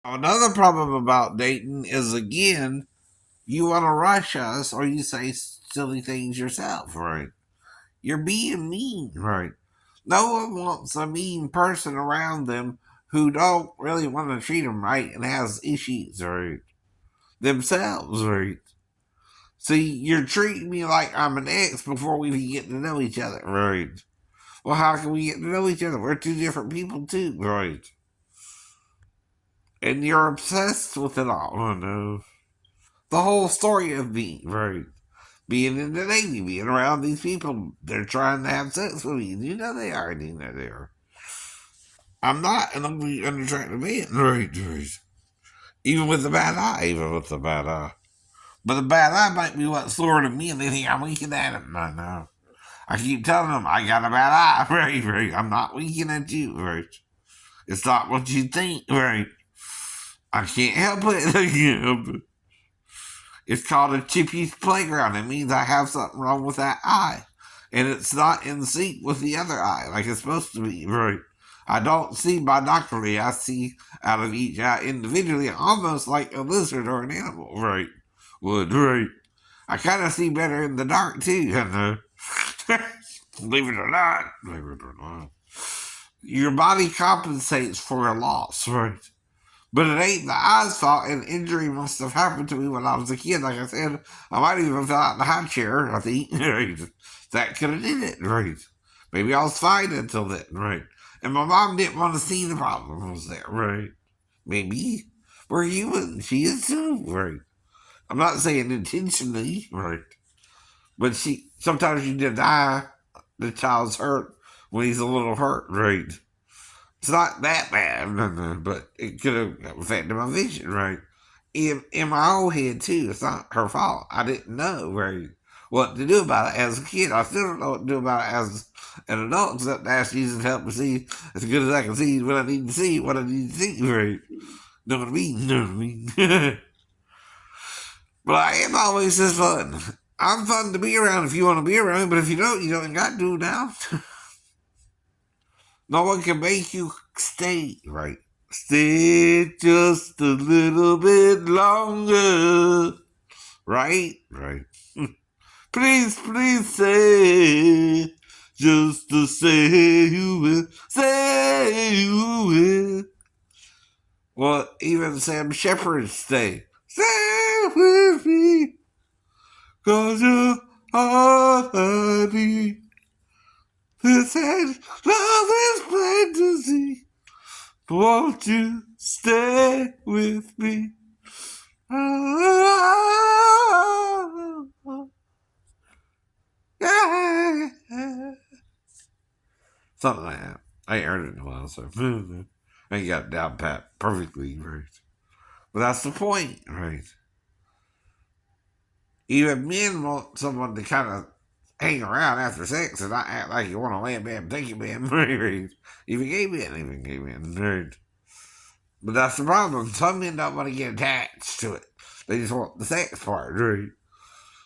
Another problem about dating is, again, you want to rush us or you say silly things yourself, right? You're being mean, right? No one wants a mean person around them who don't really want to treat them right and has issues, right? Themselves, right? See, you're treating me like I'm an ex before we even get to know each other, right? Well, how can we get to know each other? We're two different people, too, right? And you're obsessed with it all. Oh, no. The whole story of me, right? Being in the Navy, being around these people, they're trying to have sex with me. You know they are. You know they are. I'm not an ugly, unattractive man, right? Even with the bad eye, even with the bad eye. But the bad eye might be what's luring me, and they think I'm winking at them. I know. I keep telling them I got a bad eye, right? I'm not winking at you, right? It's not what you think, right? I can't help it. I can't help it. It's called a chippy's playground. It means I have something wrong with that eye. And it's not in sync with the other eye like it's supposed to be, right? I don't see binocularly. I see out of each eye individually, almost like a lizard or an animal, right? Would, right? I kind of see better in the dark, too, and believe it or not, your body compensates for a loss, right? But it ain't the eye's fault. An injury must have happened to me when I was a kid. Like I said, I might even fell out in the high chair, I think. Right? That could have did it, right? Maybe I was fine until then, right? And my mom didn't want to see the problem was there, right? Maybe. We're human. She is too, right? I'm not saying intentionally, right? But sometimes you deny the child's hurt when he's a little hurt, right? It's not that bad, but it could have affected my vision, right? In my own head too. It's not her fault. I didn't know, right, what to do about it as a kid. I still don't know what to do about it as an adult, except to ask Jesus to help me see as good as I can see what I need to see, what I need to see, right? Know what I mean? Know what I mean? But I am always this fun. I'm fun to be around if you want to be around, but if you don't got to now. No one can make you stay, right? Stay just a little bit longer, right? Right. Please say, just to say you will, say you will. Well, even Sam Shepard stay with me, 'cause you're all I need. This ain't love is plain to see. Won't you stay with me? Yeah. Something like that. I ain't heard it in a while, so I ain't got it down pat perfectly, right? But that's the point, right? Even men want someone to kind of hang around after sex and not act like you want to land bam, take you bam, right? Even gay men, right? But that's the problem. Some men don't want to get attached to it. They just want the sex part, right?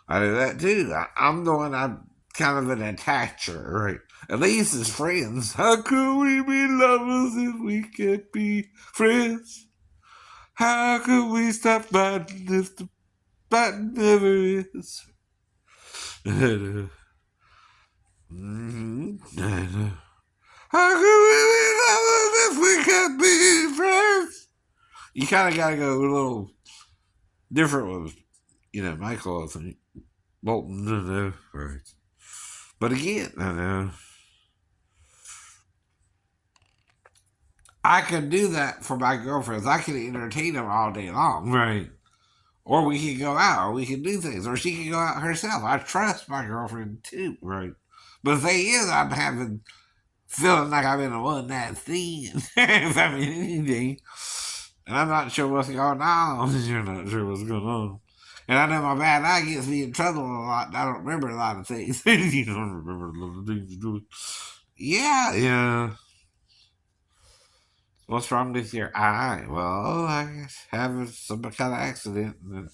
I do that too. I'm the one, I'm kind of an attacher, right? At least as friends. How could we be lovers if we can't be friends? How could we stop fighting if the fighting never is? How could we be lovers if we can't be friends? You kind of got to go a little different with, Michael, I think. Bolton, I know, right. But again, I know. I can do that for my girlfriends. I can entertain them all day long. Right. Or we can go out, or we can do things, or she can go out herself. I trust my girlfriend too, right? But the thing is, I'm feeling like I'm in a one night stand, if I mean anything. And I'm not sure what's going on. You're not sure what's going on. And I know my bad eye gets me in trouble a lot. And I don't remember a lot of things. You don't remember a lot of things you do. Yeah, yeah. What's wrong with your eye? Well, I guess having some kind of accident that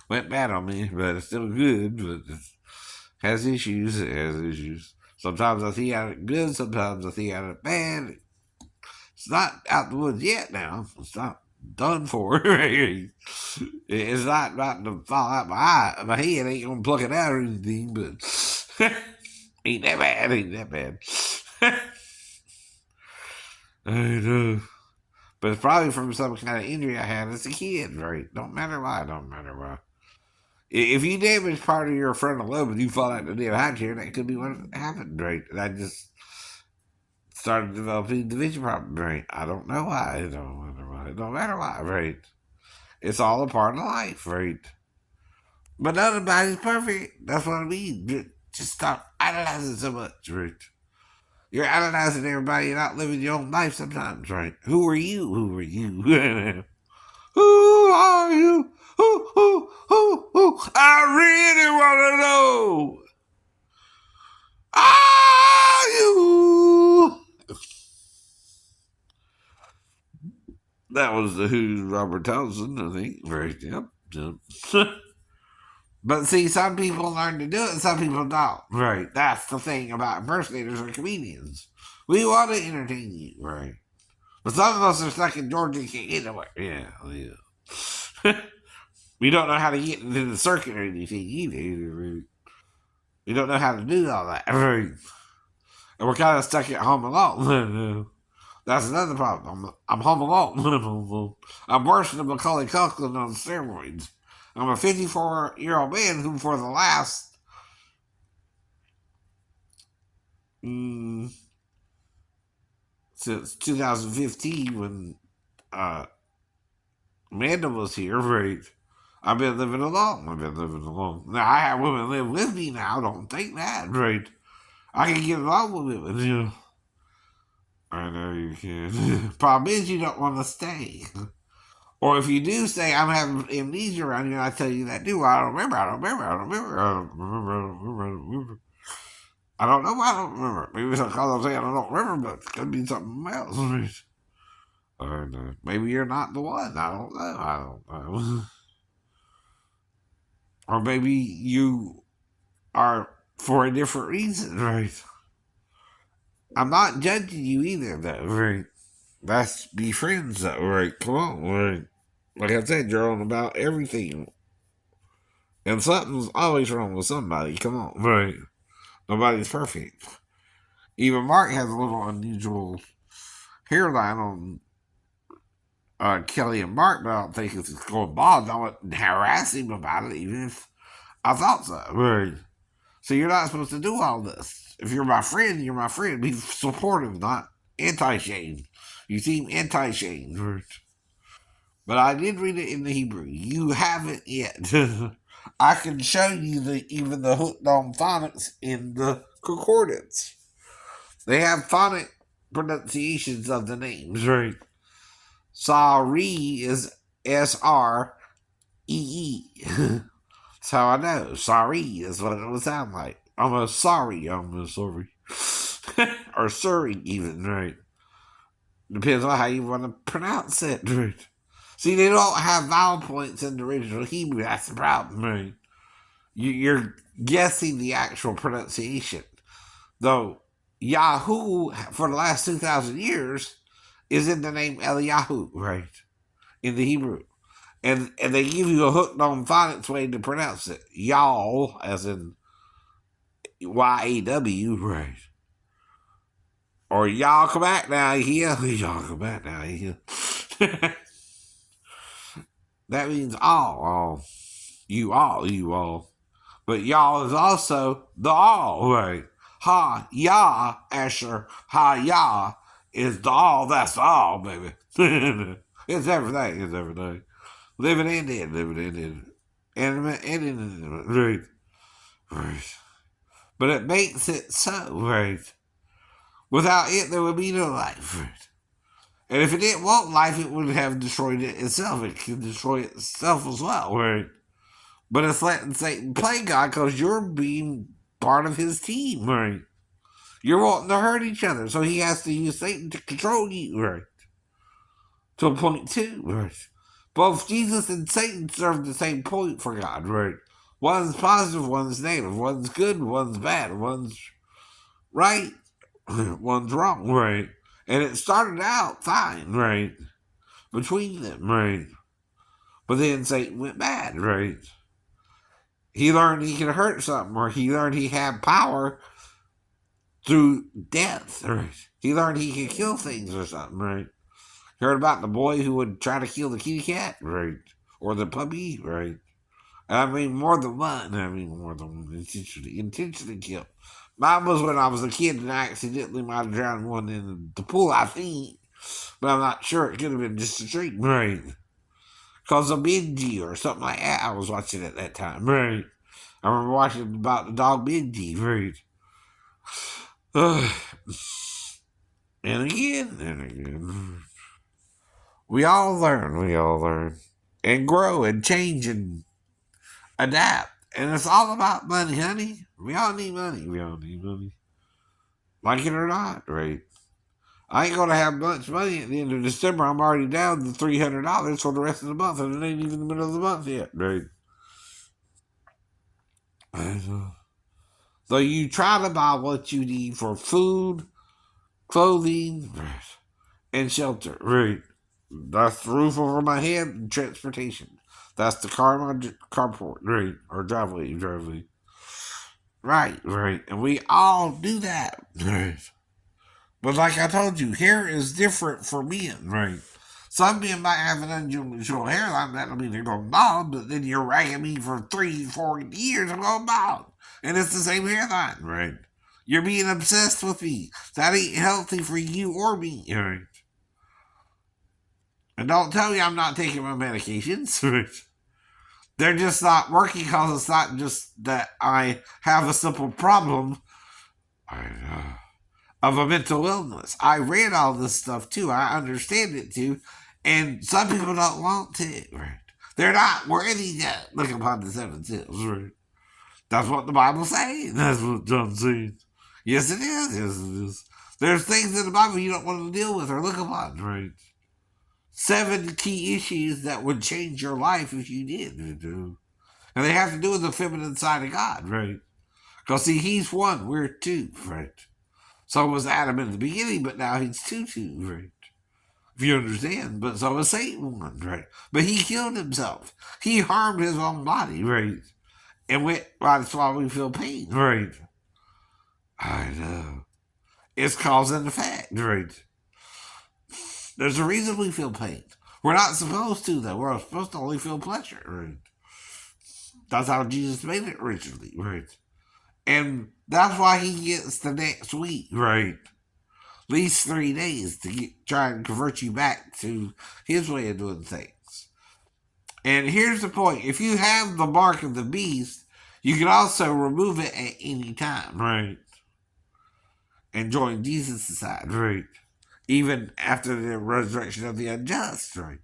went bad on me, but it's still good. But it has issues. It has issues. Sometimes I see out it good. Sometimes I see out it bad. It's not out the woods yet now. It's not. done for. It's not to fall out my head. Ain't gonna pluck it out or anything, but ain't that bad. Ain't that bad. I know. But it's probably from some kind of injury I had as a kid, right? Don't matter why. Don't matter why. If you damage part of your frontal lobe and you fall out the damn high chair, that could be what happened, right? And I just started developing the vision problem, right? I don't know why. It don't matter why. It don't matter why, right? It's all a part of life, right? But nobody's perfect. That's what I mean. Just stop analyzing so much, right? You're analyzing everybody. You're not living your own life sometimes, right? Who are you? Who are you? Who are you? Who? I really want to know. Are you? That was the Who's Robert Townsend, I think. Right, yep. But see, some people learn to do it and some people don't. Right. That's the thing about impersonators or comedians. We want to entertain you, right? But some of us are stuck in Georgia and can't get nowhere. Yeah. We don't know how to get into the circuit or anything either. We don't know how to do all that. Right. And we're kind of stuck at home alone. That's another problem. I'm home alone. I'm worse than Macaulay Culkin on steroids. I'm a 54-year-old man who, for the last since 2015, when Amanda was here, right? I've been living alone. Now I have women live with me now. Don't think that, right? I can get along with women. I know you can. Problem is, you don't want to stay. Or if you do say, I'm having amnesia around you, and I tell you that, I don't remember. I don't know why I don't remember. Maybe it's because I'm saying I don't remember, but it could be something else. Or maybe you're not the one. I don't know. Or maybe you are for a different reason, right? I'm not judging you either, though, right? Let's be friends, though, right? Come on, right? Like I said, you're on about everything. And something's always wrong with somebody. Come on. Right. Nobody's perfect. Even Mark has a little unusual hairline on Kelly and Mark, but I don't think it's going bald. I wouldn't harass him about it, even if I thought so. Right. So you're not supposed to do all this. If you're my friend, you're my friend. Be supportive, not anti-shame. You seem anti-shame. Right. But I did read it in the Hebrew. You haven't yet. I can show you even the hooked on phonics in the concordance. They have phonic pronunciations of the names, right? Sari is S-R-E-E. That's how I know. Sorry is what it would sound like. Almost sorry. Or Surrey, even, right? Depends on how you want to pronounce it, right? See, they don't have vowel points in the original Hebrew. That's the problem, right? You're guessing the actual pronunciation. Though Yahoo, for the last 2,000 years, is in the name Eliyahu, right? In the Hebrew. And they give you a hooked on phonics way to pronounce it. Y'all, as in Y-A-W, right? Or y'all come back now here. Y'all come back now here. That means all. You all. But y'all is also the all, right? Ha, ya, Asher, ha, ya is the all, that's the all, baby. It's everything. Living and dead. Animate and inanimate, right. But it makes it so, right? Without it, there would be no life, right? And if it didn't want life, it would have destroyed it itself. It could destroy itself as well, right? But it's letting Satan play God because you're being part of his team, right? You're wanting to hurt each other, so he has to use Satan to control you, right? To a point too, right? Both Jesus and Satan serve the same point for God, right? One's positive, one's negative. One's good, one's bad. One's right, one's wrong, right? And it started out fine, right? between them, right? But then Satan went bad, right? He learned he could hurt something, or he learned he had power through death, right? He learned he could kill things or something, right? Heard about the boy who would try to kill the kitty cat, right? Or the puppy, right? I mean, more than one. I mean, more than one. Intentionally killed. Mine was when I was a kid and I accidentally might have drowned one in the pool, I think. But I'm not sure. It could have been just a dream, right? Because of Benji or something like that I was watching at that time, right? I remember watching about the dog Benji, right? And again, and again. We all learn. And grow and change and adapt. And it's all about money, honey. We all need money. Like it or not, right? I ain't gonna have much money at the end of December. I'm already down to $300 for the rest of the month, and it ain't even the middle of the month yet, right? So you try to buy what you need for food, clothing, and shelter, right? That's the roof over my head and transportation. That's the car in my carport, right? Or driveway. Right. And we all do that, right? But like I told you, hair is different for men, right? Some men might have an unusual hairline. That don't mean they're going bald, but then you're ragging me for 3-4 years, I'm going bald. And it's the same hairline, right? You're being obsessed with me. That ain't healthy for you or me, right? And don't tell me I'm not taking my medications, right? They're just not working because it's not just that I have a simple problem. I know. Of a mental illness. I read all this stuff too. I understand it too. And some people don't want to. Right? They're not worthy to look upon the seven seals. Right? That's what the Bible says. That's what John says. Yes, it is. Yes, it is. There's things in the Bible you don't want to deal with or look upon. Right? 7 key issues that would change your life if you did. And they have to do with the feminine side of God. Right? Because see, he's one, we're two. Right? So was Adam in the beginning, but now he's two, right? If you understand. But so was Satan one, right? But he killed himself. He harmed his own body, right? And that's why we feel pain, right? I know. It's cause and effect, right? There's a reason we feel pain. We're not supposed to, though. We're supposed to only feel pleasure, right? That's how Jesus made it originally, right? And that's why he gets the next week, right? At least 3 days to try and convert you back to his way of doing things. And here's the point. If you have the mark of the beast, you can also remove it at any time, right? And join Jesus' side, right? Even after the resurrection of the unjust, right?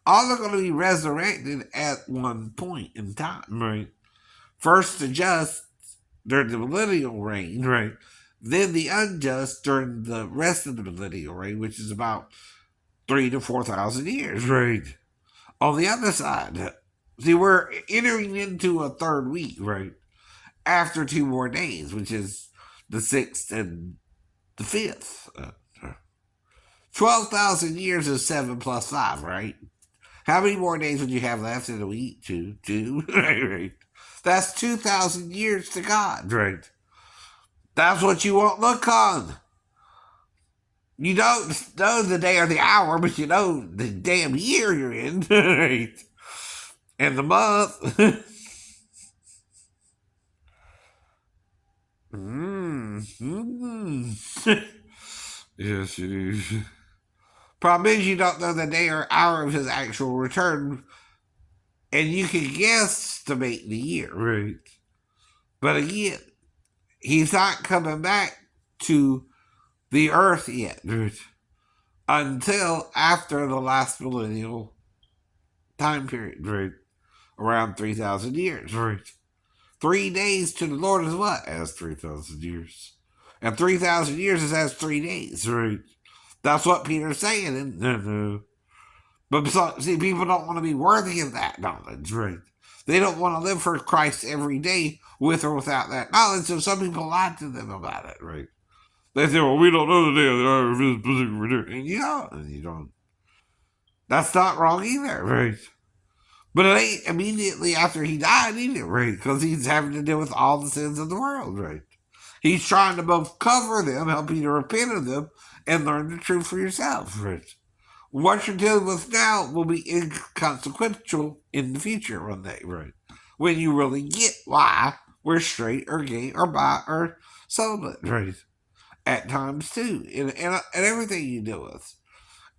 All are going to be resurrected at one point in time, right? First the just during the millennial reign, right? Then the unjust during the rest of the millennial reign, which is about 3,000 to 4,000 years, right? On the other side, see, we're entering into a third week, right? After 2 more days, which is the 6th and the 5th. 12,000 years is 7 plus 5, right? How many more days would you have left in a week? Two, right? That's 2,000 years to God, right? That's what you won't look on. You don't know the day or the hour, but you know the damn year you're in, right? And the month. Yes, it is. Problem is, you don't know the day or hour of his actual return, and you can guesstimate the year, right? But again, he's not coming back to the earth yet, right? Until after the last millennial time period, right? Around 3,000 years, right? 3 days to the Lord is what? As 3,000 years. And 3,000 years is as 3 days, right? That's what Peter's saying. And, but see, people don't want to be worthy of that knowledge, right? They don't want to live for Christ every day with or without that knowledge, so some people lie to them about it, right? They say, well, we don't know the day of the hour of his particular return. And you don't. That's not wrong either, right? But it ain't immediately after he died either, right? Because he's having to deal with all the sins of the world, right? He's trying to both cover them, help you to repent of them, and learn the truth for yourself, right? What you're dealing with now will be inconsequential in the future one day, right? When you really get why we're straight or gay or bi or celibate, right? At times too, and everything you deal with.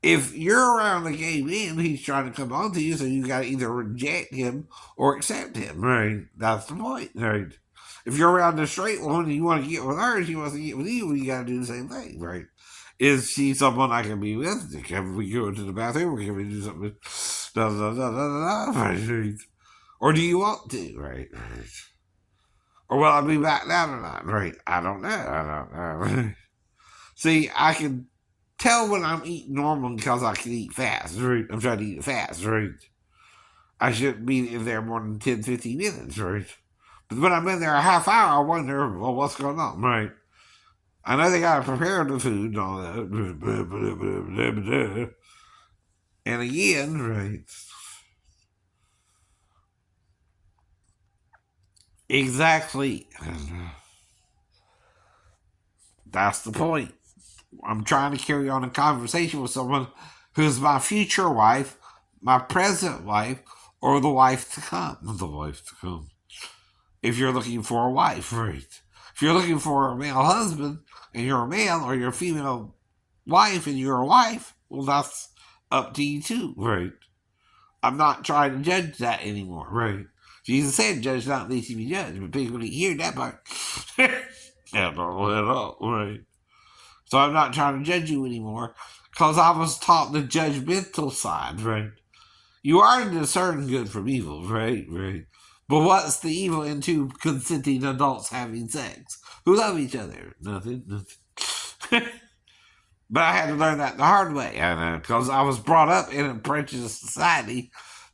If you're around a gay man, he's trying to come on to you, so you got to either reject him or accept him, right? That's the point, right? If you're around a straight woman and you want to get with her, she wants to get with you got to do the same thing, right? Is she someone I can be with? Can we go to the bathroom? Or can we do something? Da, da, da, da, da, right? Or do you want to? Right? Or will I be back down or not? Right? I don't know. I don't know. See, I can tell when I'm eating normal because I can eat fast. Right? I'm trying to eat fast. Right? I shouldn't be in there more than 10, 15 minutes. Right? But when I'm in there a half hour, I wonder, well, what's going on? Right? I know they gotta prepare the food and all that. And again, right? Exactly. That's the point. I'm trying to carry on a conversation with someone who's my future wife, my present wife, or the wife to come. The wife to come. If you're looking for a wife, right? If you're looking for a male husband and you're a male, or you're a female wife and you're a wife, well, that's up to you too, right? I'm not trying to judge that anymore, right? Jesus said, "Judge not, lest you be judged." But people didn't hear that part at all, right? So I'm not trying to judge you anymore because I was taught the judgmental side, right? You are to discern good from evil, right? Right. But what's the evil in two consenting adults having sex who love each other? Nothing, nothing. But I had to learn that the hard way, because I was brought up in a prejudiced society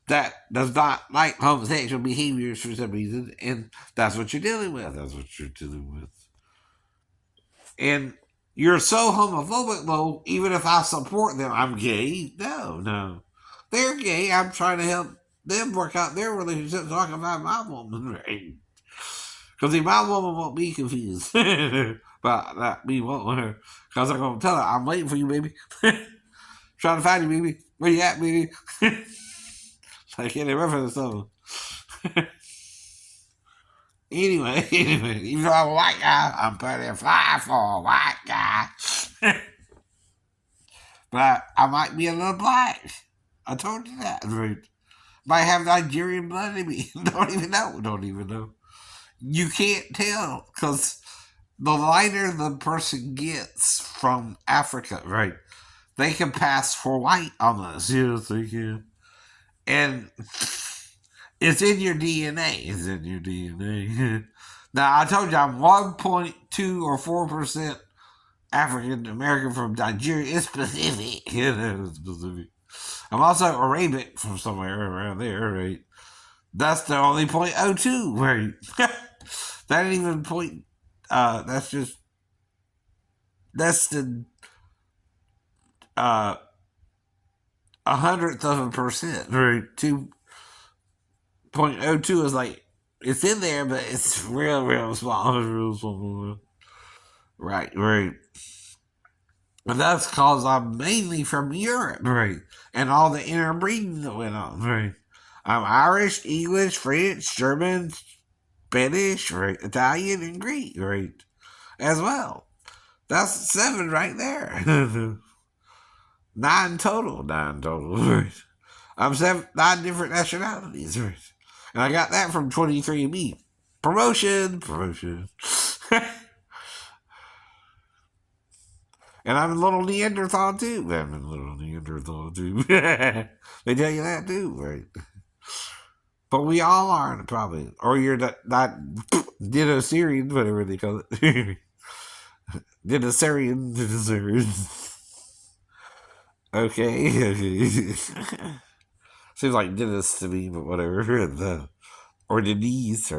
that does not like homosexual behaviors for some reason, and that's what you're dealing with. That's what you're dealing with. And you're so homophobic, though, even if I support them, I'm gay. No, no. They're gay. I'm trying to help them work out their relationship so I can find my woman, right? Because if my woman won't be confused about that, me wanting her. Because I'm going to tell her, I'm waiting for you, baby. Trying to find you, baby. Where you at, baby? I can't remember the song. Anyway, even though I'm a white guy, I'm pretty fly for a white guy. But I might be a little black. I told you that, right? Might have Nigerian blood in me. Don't even know. Don't even know. You can't tell because the lighter the person gets from Africa, right? They can pass for white almost. Yes, they can. And it's in your DNA. It's in your DNA. Now, I told you I'm 1.2 or 4% African American from Nigeria. It's specific. It's specific. I'm also Arabic from somewhere around there, right? That's the only .02, right? That ain't even point. That's just less than uh, 100th of a percent, right? 2.02 is like it's in there, but it's real, real small, real small. Right, right. And that's because I'm mainly from Europe, right? And all the interbreeding that went on, right? I'm Irish, English, French, German, Spanish, right? Italian, and Greek, right? As well. That's 7 right there. 9 total. 9 total, right? I'm 9 different nationalities, right? And I got that from 23andMe. Promotion, promotion. And I'm a little Neanderthal too. I'm a little Neanderthal too. They tell you that too, right? But we all are probably, or you're not Dinosaurian, whatever they call it. Dinosaurian, Dinosaurian. Okay. Seems like Dennis to me, but whatever. Or Denise.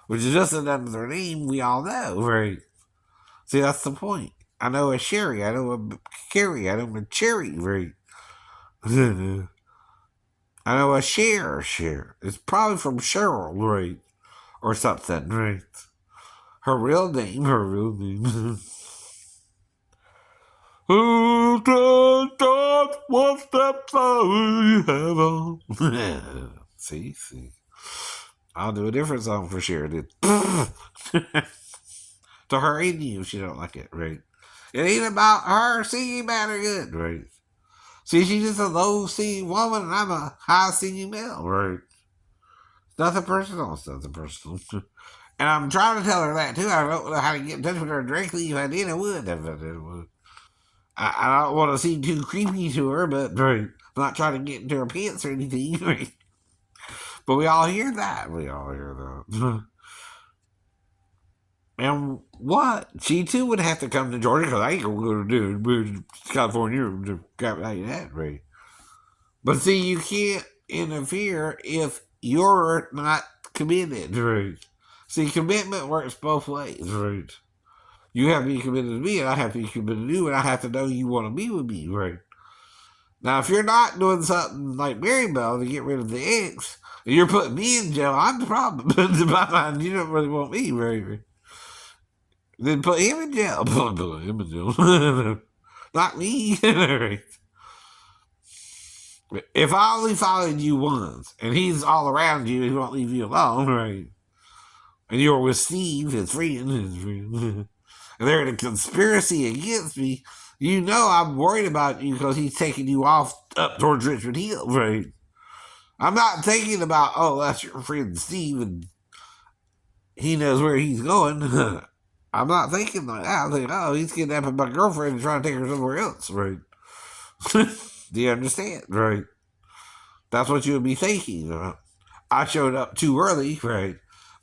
Which is just another name we all know, right? See, that's the point. I know a Sherry, I know a Carrie, I know a Cherry, right? I know a Cher. It's probably from Cheryl, right? Or something, right? Her real name. Who does not one step forward heaven? See. I'll do a different song for Cher. To her and you, she don't like it, right? It ain't about her singing bad or good, right? See, she's just a low singing woman, and I'm a high singing male, right? It's nothing personal. And I'm trying to tell her that too. I don't know how to get in touch with her directly. If I did, I would. I don't want to seem too creepy to her, but right. I'm not trying to get into her pants or anything. Right? But we all hear that. And what? She too would have to come to Georgia because I ain't going to move to California to crap like that, right? But see, you can't interfere if you're not committed, right? See, commitment works both ways, right? You have to be committed to me, and I have to be committed to you, and I have to know you want to be with me, right? Now, if you're not doing something like Mary Bell to get rid of the ex, and you're putting me in jail, I'm the problem. In my mind, you don't really want me, right? Then put him in jail. Put him in jail. Not me. Right? If I only followed you once, and he's all around you, he won't leave you alone, right? And you're with Steve, his friend, and they're in a conspiracy against me, you know I'm worried about you because he's taking you off up towards Richmond Hill, right? I'm not thinking about, oh, that's your friend Steve and he knows where he's going. I'm not thinking like that. I'm thinking, oh, he's kidnapping my girlfriend and trying to take her somewhere else, right? Do you understand, right? That's what you would be thinking. I showed up too early, right?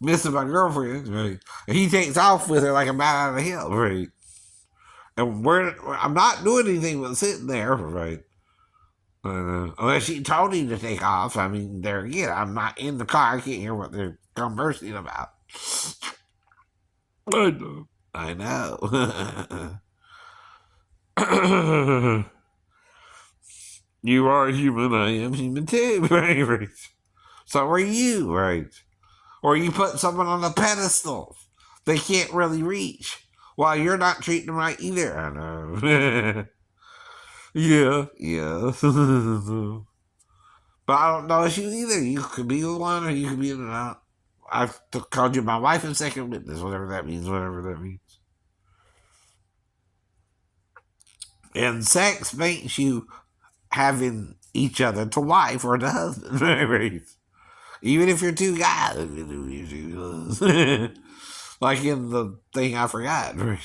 Missing my girlfriend, right? And he takes off with her like a bat out of hell, right? And I'm not doing anything but sitting there, right? Unless she told him to take off. I mean, there again, I'm not in the car. I can't hear what they're conversing about. I know. You are human. I am human too, right? So are you, right? Or you put someone on a pedestal they can't really reach while you're not treating them right either. I know. Yeah. But I don't know it's you either. You could be the one or you could be the not. I've called you my wife and second witness, whatever that means. And sex makes you having each other to wife or to husband. Right? Even if you're two guys. Like in the thing I forgot. Right?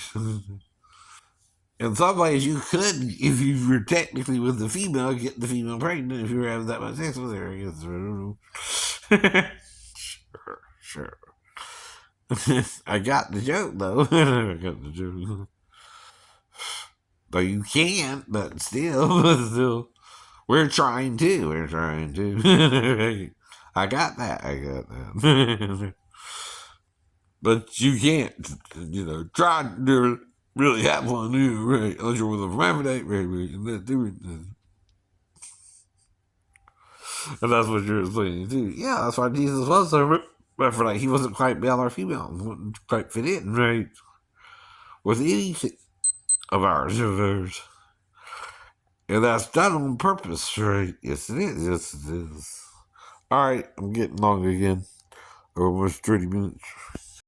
In some ways, you could, if you were technically with the female, get the female pregnant if you were having that much sex with her. I guess. I don't know. Sure. I got the joke, though. I got the joke. But you can't, but still. We're trying to. I got that. But you can't, try to really have one new, right? Unless you're with a hermaphrodite, right? And that's what you're explaining too. Yeah, that's why Jesus was a hermaphrodite. He wasn't quite male or female. He wouldn't quite fit in, right? With anything of ours. And that's done on purpose, right? Yes, it is. All right, I'm getting long again. Almost 30 minutes.